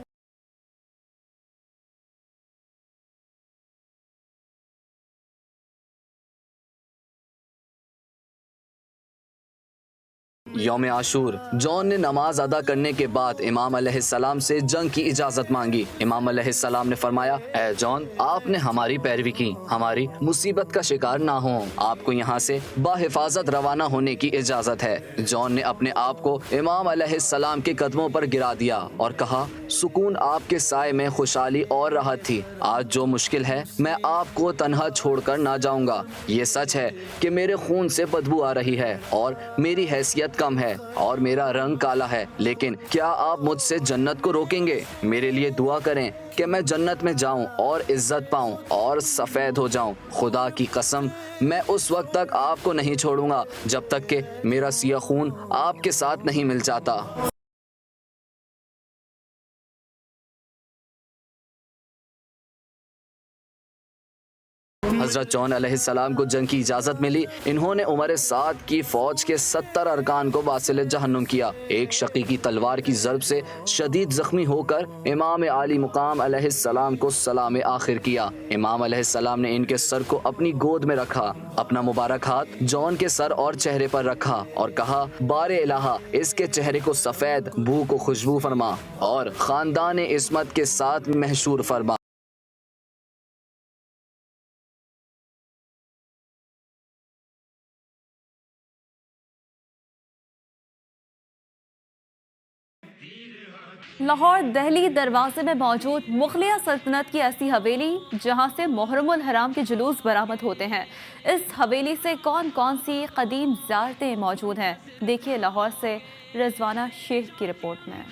Speaker 18: यौम आशूर, जॉन ने नमाज अदा करने के बाद इमाम अलैहिस्सलाम से जंग की इजाजत मांगी। इमाम अलैहिस्सलाम ने फरमाया, ऐ जॉन, आपने हमारी पैरवी की, हमारी मुसीबत का शिकार ना हो, आपको यहाँ से बाहिफाजत रवाना होने की इजाजत है। जॉन ने अपने आप को इमाम अलैहिस्सलाम के कदमों पर गिरा दिया और कहा, सुकून आपके साए में खुशहाली और राहत थी। आज जो मुश्किल है, मैं आपको तन्हा छोड़कर ना जाऊंगा। ये सच है कि मेरे खून से बदबू आ रही है और मेरी हैसियत कम है और मेरा रंग काला है, लेकिन क्या आप मुझसे जन्नत को रोकेंगे? मेरे लिए दुआ करें कि मैं जन्नत में जाऊं और इज्जत पाऊं और सफेद हो जाऊं। खुदा की कसम, मैं उस वक्त तक आपको नहीं छोड़ूंगा जब तक कि मेरा सिया खून आपके साथ नहीं मिल जाता। हजरत जॉन अलैहिस्सलाम को जंग की इजाजत मिली। इन्होंने उमर साद की फौज के 70 अरकान को वासिल जहन्नुम किया। एक शकी की तलवार की ज़रब से शदीद जख्मी होकर इमाम आली मुकाम अलैहिस्सलाम को सलाम आखिर किया। इमाम अलैहिस्सलाम ने इनके सर को अपनी गोद में रखा, अपना मुबारक हाथ जॉन के सर और चेहरे पर रखा और कहा, बारे इलाहा, इसके चेहरे को सफेद, बू को खुशबू फरमा और खानदान इस्मत के साथ महशूर फरमा।
Speaker 1: लाहौर दहली दरवाजे में मौजूद मुगलिया सल्तनत की ऐसी हवेली जहां से मुहर्रमुल हराम के जुलूस बरामद होते हैं। इस हवेली से कौन कौन सी कदीम ज़ियारतें मौजूद हैं, देखिए लाहौर से रिजवाना शेख की रिपोर्ट में।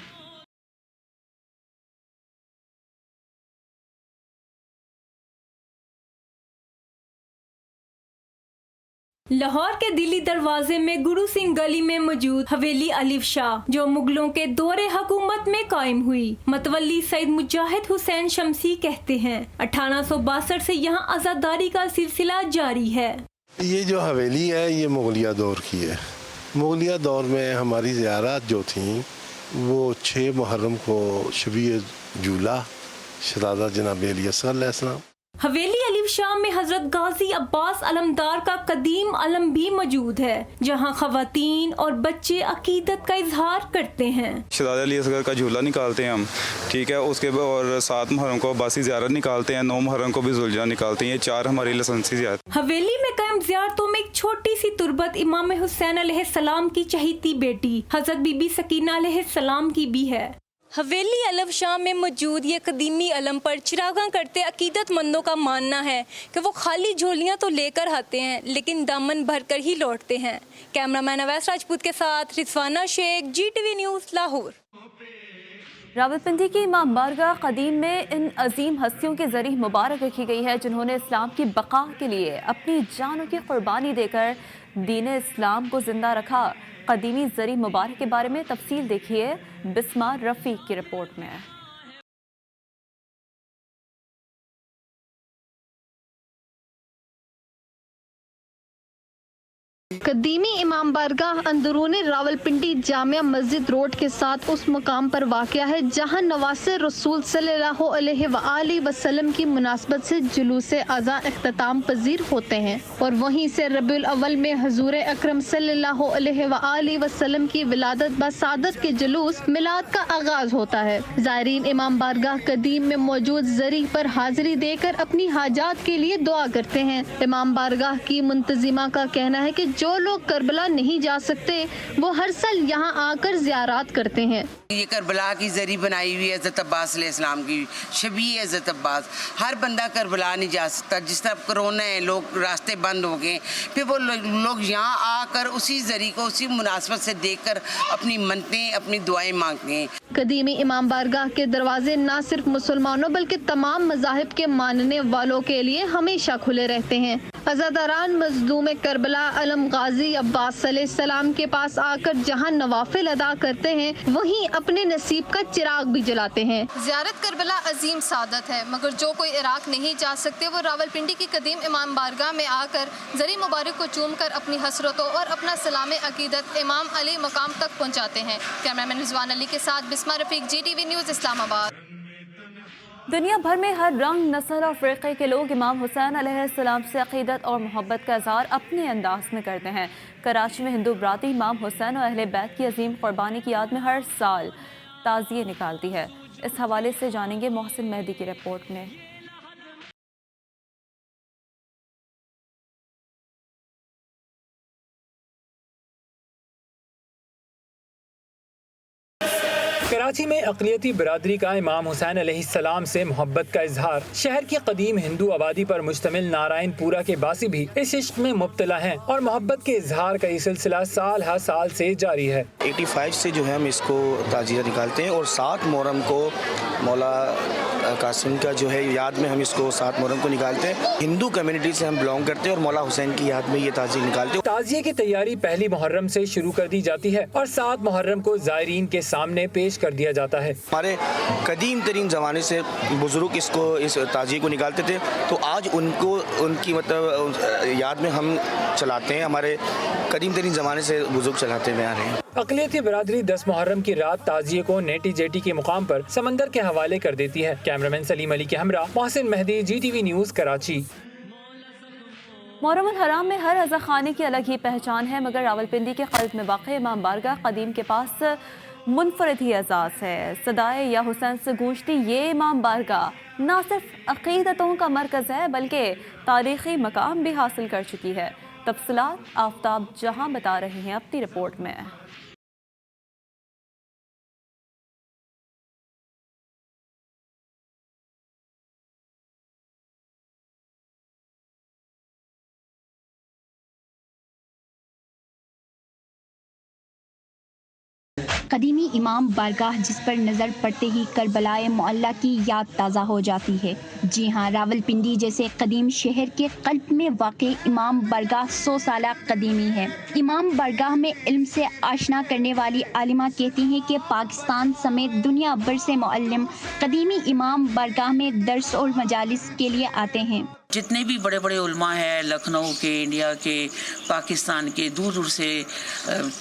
Speaker 19: लाहौर के दिल्ली दरवाजे में गुरु सिंह गली में मौजूद हवेली अलिफ शाह, जो मुगलों के दौरे हुकूमत में कायम हुई, मतवल्ली सईद मुजाहिद हुसैन शमसी कहते हैं 1862 से यहाँ आज़ादारी का सिलसिला जारी है।
Speaker 20: ये जो हवेली है ये मुगलिया दौर की है। मुगलिया दौर में हमारी ज़ियारत जो थी वो 6 मुहर्रम को शबी जूला शहज़ादा जनाब अली असगर अलैहिस्सलाम।
Speaker 19: हवेली अलिफ शाह में हजरत गाजी अब्बास अलमदार का कदीम अलम भी मौजूद है, जहां खवातीन और बच्चे अकीदत का इजहार करते हैं।
Speaker 21: शहज़ादा अली असगर का झूला निकालते हैं हम, ठीक है, उसके और 7 मुहर्रम को अब्बासी ज़ियारत निकालते हैं, 9 मुहर्रम को भी जुलजा निकालते हैं। ये 4 हमारी लाइसेंसी ज़ियारत।
Speaker 19: हवेली में कायम ज़ियारतों में एक छोटी सी तुरबत इमाम हुसैन अलैहिस्सलाम की चहीती बेटी हजरत बीबी सकीना अलैहिस्सलाम की भी है। हवेली अलिफ शाह में मौजूद ये कदीमी अलम पर चिरागा करते अकीदतमंदों का मानना है कि वो खाली झोलियाँ तो लेकर आते हैं लेकिन दामन भर कर ही लौटते हैं। कैमरामैन अवैस राजपूत के साथ रिजवाना शेख, GTV न्यूज़, लाहौर।
Speaker 1: रावलपिंडी की इमाम बारगाह कदीम में इन अजीम हस्तियों के ज़रिए मुबारक रखी गई है जिन्होंने इस्लाम की बका के लिए अपनी जानों की कुर्बानी देकर दीन इस्लाम को जिंदा रखा। कदीमी ज़रिए मुबारक के बारे में तफसील देखिए बिस्मा रफ़ीक की रिपोर्ट में।
Speaker 22: कदीमी इमाम बारगाह अंदरूनी रावलपिंडी जामिया मस्जिद रोड के साथ उस मुकाम पर वाक़या है जहां नवासे रसूल सल्लल्लाहु अलैहि वसल्लम की मुनासबत से जुलूस अज़ा इख्तिताम पजीर होते हैं और वहीं से रबीउल अव्वल में हुज़ूर अकरम सल्लल्लाहु अलैहि वसल्लम की विलादत बसादत के जुलूस मिलाद का आगाज होता है। ज़ायरीन इमाम बारगाह कदीम में मौजूद ज़री पर हाजिरी देकर अपनी हाजात के लिए दुआ करते हैं। इमाम बारगाह की मुंतजिमा का कहना है कि जो लोग करबला नहीं जा सकते वो हर साल यहाँ आकर ज़ियारत करते हैं।
Speaker 23: ये करबला की जरी बनाई हुई है हज़रत अब्बास अलैहिस्सलाम की शबी है हज़रत अब्बास। हर बंदा करबला नहीं जा सकता, जिस तरह कोरोना है, लोग रास्ते बंद हो गए, फिर वो लोग यहाँ आकर उसी जरी को उसी मुनासबत से देखकर अपनी मन्नतें, अपनी दुआएं मांगते हैं।
Speaker 22: कदीमी इमाम बारगाह के दरवाजे न सिर्फ मुसलमानों बल्कि तमाम मज़ाहिब के मानने वालों के लिए हमेशा खुले रहते हैं। अज़ादारान मज़लूम करबला अलम गाजी अब्बास अलैहिस्सलाम के पास आकर जहां नवाफिल अदा करते हैं वहीं अपने नसीब का चिराग भी जलाते हैं।
Speaker 14: ज़ियारत करबला अजीम सादत है, मगर जो कोई इराक नहीं जा सकते वो रावलपिंडी की कदीम इमाम बारगाह में आकर जरी मुबारक को चूम कर अपनी हसरतों और अपना सलाम अकीदत इमाम अली मकाम तक पहुँचाते हैं। कैमरामैन रिजवान अली के साथ बिस्मा रफीक, GTV न्यूज़, इस्लामाबाद।
Speaker 1: दुनिया भर में हर रंग, नस्ल और फ़िरक़े के लोग इमाम हुसैन अलैहिस्सलाम से अक़ीदत और मोहब्बत का इज़हार अपने अंदाज में करते हैं। कराची में हिंदू बरादरी इमाम हुसैन और अहले बैत की अजीम क़ुरबानी की याद में हर साल ताज़िये निकालती है। इस हवाले से जानेंगे मोहसिन मेहदी की रिपोर्ट में।
Speaker 2: कराची में अक़लियती बरादरी का इमाम हुसैन अलैहिस्सलाम से मोहब्बत का इजहार। शहर की कदीम हिंदू आबादी पर मुश्तमिल नारायणपुरा के बासी भी इस इश्क में मुब्तला हैं और मोहब्बत के इजहार का ये सिलसिला साल हर साल से जारी है।
Speaker 3: 85 से जो है हम इसको ताज़िया निकालते हैं और 7 मुहर्रम को मौला कासिम का जो है याद में हम इसको 7 मुहर्रम को निकालते हैं। हिंदू कम्युनिटी से हम बिलोंग करते हैं और मौला हुसैन की याद में ये ताज़िया निकालते हैं।
Speaker 2: ताज़िये की तैयारी पहली मुहर्रम से शुरू कर दी जाती है और 7 मुहर्रम को ज़ायरीन के सामने पेश कर दिया जाता है।
Speaker 3: हमारे कदीम तरीन ज़माने से बुजुर्ग इस ताज़िये को निकालते थे, तो आज उनकी मतलब याद में हम चलाते हैं। हमारे कदीम तरीन ज़माने से बुजुर्ग चलाते हुए आ रहे हैं।
Speaker 2: अक़लियती बरादरी 10 मुहर्रम की रात ताज़िये को नेटी जेटी के मुकाम पर समंदर के हवाले कर देती है। कैमरामैन सलीम अली के हमरा मोहसिन मेहदी, GTV न्यूज़, कराची।
Speaker 1: मुहर्रम हराम में हर अज़ा खाने की अलग ही पहचान है, मगर रावलपिंडी के क़ल्ब में वाक़ इमाम बारगाह कदीम के पास मुनफरद ही एजाज़ है। सदाए या हुसैन से गूंजती ये इमाम बारगाह न सिर्फ अक़ीदतों का मरकज़ है बल्कि तारीख़ी मकाम भी हासिल कर चुकी है। तफसीलात आफ्ताब जहां बता रहे हैं अपनी रिपोर्ट में।
Speaker 6: कदीमी इमाम बारगाह जिस पर नज़र पड़ते ही करबलाए मुअल्ला की याद ताज़ा हो जाती है। जी हाँ, रावलपिंडी जैसे कदीम शहर के क़ल्ब में वाक़ई इमाम बारगाह 100 साला कदीमी है। इमाम बारगाह में इल्म से आशना करने वाली आलिमा कहती हैं कि पाकिस्तान समेत दुनिया भर से मुअल्लिम कदीमी इमाम बारगाह में दर्स और मजालिस के लिए आते हैं।
Speaker 23: जितने भी बड़े बड़े उलमा हैं, लखनऊ के, इंडिया के, पाकिस्तान के, दूर दूर से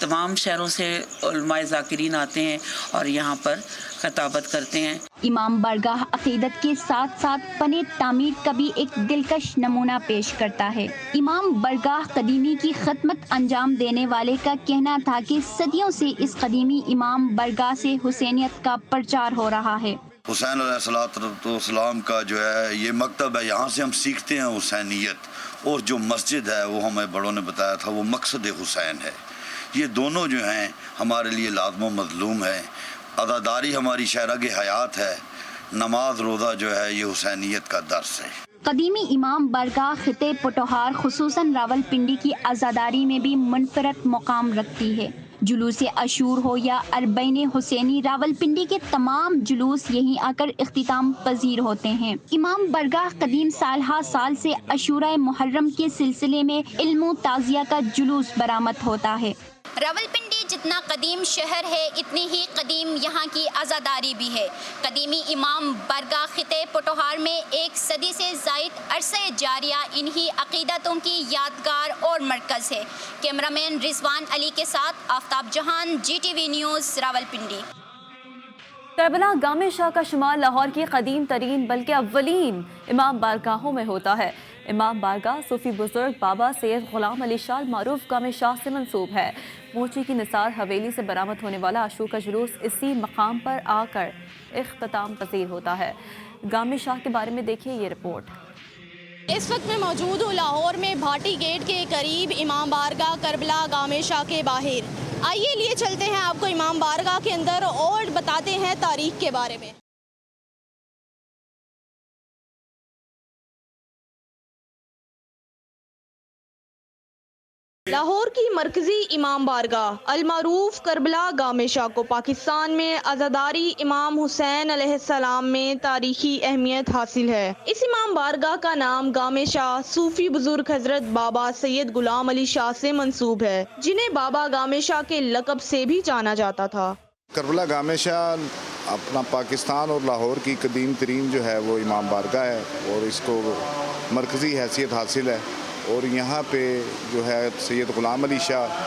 Speaker 23: तमाम शहरों से उलमाए ज़ाकिरीन आते हैं और यहाँ पर खताबत करते हैं।
Speaker 6: इमाम बारगाह अक़ीदत के साथ साथ फ़न तामीर का भी एक दिलकश नमूना पेश करता है। इमाम बारगाह कदीमी की खिदमत अंजाम देने वाले का कहना था कि सदियों से इस कदीमी इमाम बारगाह से हुसैनियत का प्रचार हो रहा है।
Speaker 24: हुसैन अलैहिस्सलाम का जो है ये मकतब है, यहाँ से हम सीखते हैं हुसैनियत, और जो मस्जिद है वो हमें बड़ों ने बताया था वो मकसद हुसैन है। ये दोनों जो हैं हमारे लिए लाज़िम व मज़लूम है। अज़ादारी हमारी शहरग हयात है, नमाज रोज़ा जो है ये हुसैनियत का दर्स है।
Speaker 6: कदीमी इमाम बारगाह खिते पटोहार खुसूसन रावलपिंडी की आज़ादारी में भी मुनफरद मुकाम रखती है। जुलूस अशूर हो या अरबईन हुसैनी, रावलपिंडी के तमाम जुलूस यहीं आकर इख्तिताम पजीर होते हैं। इमाम बारगाह कदीम साल हा साल से अशूरा मुहर्रम के सिलसिले में इल्म ताज़िया का जुलूस बरामद होता है।
Speaker 25: रावलपिंडी जितना कदीम शहर है इतनी ही कदीम यहाँ की आज़ादारी भी है। कदीमी इमाम बारगाह खिते पटोहार में 1 सदी से ज़ायद अरसे जारिया इन्हीं अक़ीदतों की यादगार और मरकज़ है। कैमरामैन रिजवान अली के साथ आफ्ताब जहान, GTV न्यूज़, रावलपिंडी।
Speaker 1: करबला गामे शाह का शुमार लाहौर की कदीम तरीन बल्कि अव्वलीन इमाम बारगाहों में होता है। इमाम बारगाह सूफी बुजुर्ग बाबा सैयद गुलाम अली शाह मारूफ गामे शाह से मंसूब है। मोची की निसार हवेली से बरामद होने वाला आशू का जुलूस इसी मकाम पर आकर इख्तिताम पजीर होता है। गामे शाह के बारे में देखिए ये रिपोर्ट।
Speaker 16: इस वक्त मैं मौजूद हूँ लाहौर में भाटी गेट के करीब इमाम बारगाह करबला गामे शाह के बाहर। आइए लिए चलते हैं आपको इमाम बारगाह के अंदर और बताते हैं तारीख के बारे में। لاہور کی مرکزی امام بارگاہ المعروف کربلا گامے شاہ کو پاکستان میں عزاداری امام حسین علیہ السلام میں تاریخی اہمیت حاصل ہے۔ اس امام بارگاہ کا نام گامے شاہ صوفی بزرگ حضرت بابا سید غلام علی شاہ سے منسوب ہے، جنہیں بابا گامے شاہ کے لقب سے بھی جانا جاتا تھا۔
Speaker 7: کربلا گامے شاہ اپنا پاکستان اور لاہور کی قدیم ترین جو ہے وہ امام بارگاہ ہے اور اس کو مرکزی حیثیت حاصل ہے، اور یہاں پہ جو ہے سید غلام علی شاہ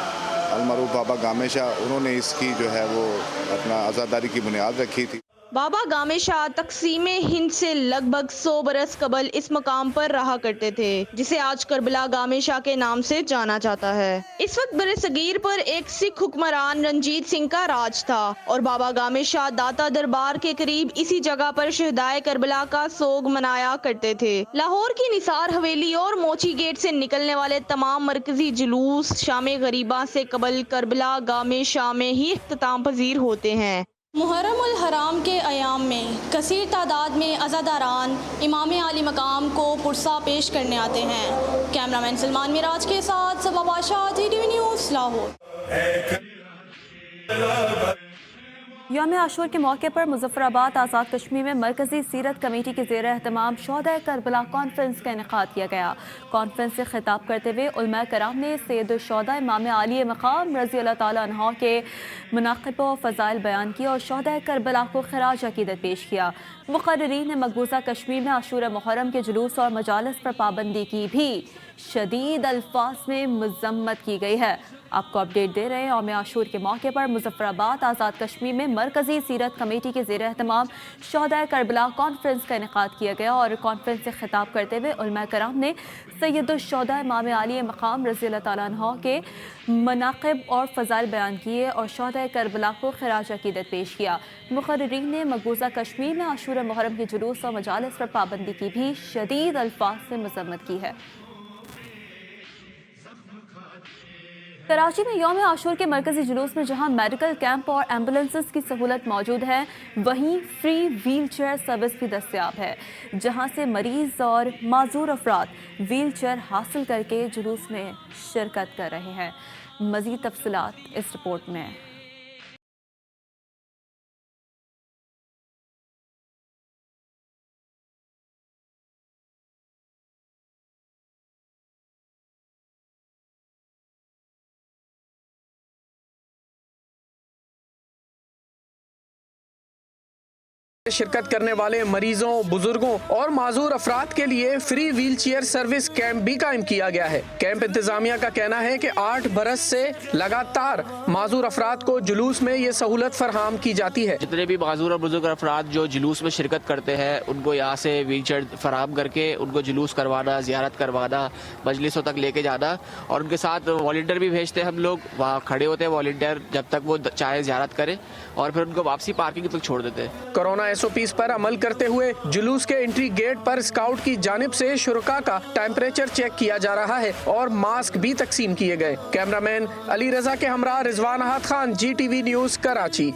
Speaker 7: المعروف بابا گامے شاہ انہوں نے اس کی جو ہے وہ اپنا عزاداری کی بنیاد رکھی تھی۔
Speaker 16: بابا گامے شاہ تقسیم ہند سے لگ بھگ 100 برس قبل اس مقام پر رہا کرتے تھے، جسے آج کربلا گامے شاہ کے نام سے جانا جاتا ہے۔ اس وقت برصغیر پر ایک سکھ حکمران رنجیت سنگھ کا راج تھا، اور بابا گامے شاہ داتا دربار کے قریب اسی جگہ پر شہدائے کربلا کا سوگ منایا کرتے تھے۔ لاہور کی نثار حویلی اور موچی گیٹ سے نکلنے والے تمام مرکزی جلوس شام غریباں سے قبل کربلا گامے شاہ میں ہی اختتام پذیر ہوتے ہیں۔ محرم الحرام کے ایام میں کثیر تعداد میں عزاداران امام عالی مقام کو پرسا پیش کرنے آتے ہیں۔ کیمرامین سلمان میراج کے ساتھ Saba Badshah, G T V news, Lahore.
Speaker 1: یوم عاشور کے موقع پر مظفر آباد آزاد کشمیر میں مرکزی سیرت کمیٹی کے زیر اہتمام شہدائے کربلا کانفرنس کا انعقاد کیا گیا۔ کانفرنس سے خطاب کرتے ہوئے علماء کرام نے سید الشہداء امام عالی مقام رضی اللہ تعالیٰ عنہ کے مناقب و فضائل بیان کیے اور شہدائے کربلا کو خراج عقیدت پیش کیا۔ مقررین نے مقبوضہ کشمیر میں عاشور محرم کے جلوس اور مجالس پر پابندی کی بھی شدید الفاظ میں مذمت کی گئی ہے۔ آپ کو اپڈیٹ دے رہے ہیں۔ یوم عاشور کے موقع پر مظفر آباد آزاد کشمیر میں مرکزی سیرت کمیٹی کے زیر اہتمام شہدائے کربلا کانفرنس کا انعقاد کیا گیا اور کانفرنس سے خطاب کرتے ہوئے علماء کرام نے سید الشہداء امام عالی مقام رضی اللہ تعالیٰ عنہ کے مناقب اور فضائل بیان کیے اور شہدائے کربلا کو خراج عقیدت پیش کیا۔ مقررین نے مقبوضہ کشمیر میں عاشور محرم کے جلوس اور مجالس پر پابندی کی بھی شدید الفاظ سے مذمت کی ہے۔ کراچی میں یوم عاشور کے مرکزی جلوس میں جہاں میڈیکل کیمپ اور ایمبولینسز کی سہولت موجود ہے، وہیں فری ویل چیئر سروس بھی دستیاب ہے، جہاں سے مریض اور معذور افراد ویل چیئر حاصل کر کے جلوس میں شرکت کر رہے ہیں۔ مزید تفصیلات اس رپورٹ میں۔
Speaker 8: شرکت کرنے والے مریضوں، بزرگوں اور معذور افراد کے لیے free wheel chair service camp بھی قائم کیا گیا ہے۔ کیمپ انتظامیہ کا کہنا ہے کہ 8 برس سے لگاتار معذور افراد کو جلوس میں یہ سہولت فراہم کی جاتی ہے۔
Speaker 9: جتنے بھی معذور اور بزرگ افراد جو جلوس میں شرکت کرتے ہیں ان کو یہاں سے ویل چیئر فراہم کر کے ان کو جلوس کروانا، زیارت کروانا، مجلسوں تک لے کے جانا، اور ان کے ساتھ والنٹیئر بھی بھیجتے ہیں۔ ہم لوگ وہاں کھڑے ہوتے ہیں والنٹیئر جب تک وہ چاہے زیارت کرے، اور پھر ان کو واپسی پارکنگ تک چھوڑ دیتے ہیں۔
Speaker 8: کورونا SOPs پر عمل کرتے ہوئے جلوس کے انٹری گیٹ پر اسکاؤٹ کی جانب سے شرکاء کا ٹیمپریچر چیک کیا جا رہا ہے اور ماسک بھی تقسیم کیے گئے۔ کیمرامین علی رضا کے ہمراہ رضوان احد خان، GTV نیوز، کراچی۔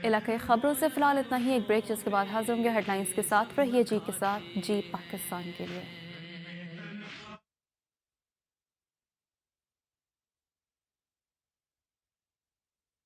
Speaker 1: علاقائی خبروں سے فی الحال اتنا ہی۔ ایک بریک جس کے بعد حاضر ہوں گے ہیڈ لائنز کے ساتھ۔ رہیے جی کے ساتھ، جی پاکستان کے لیے۔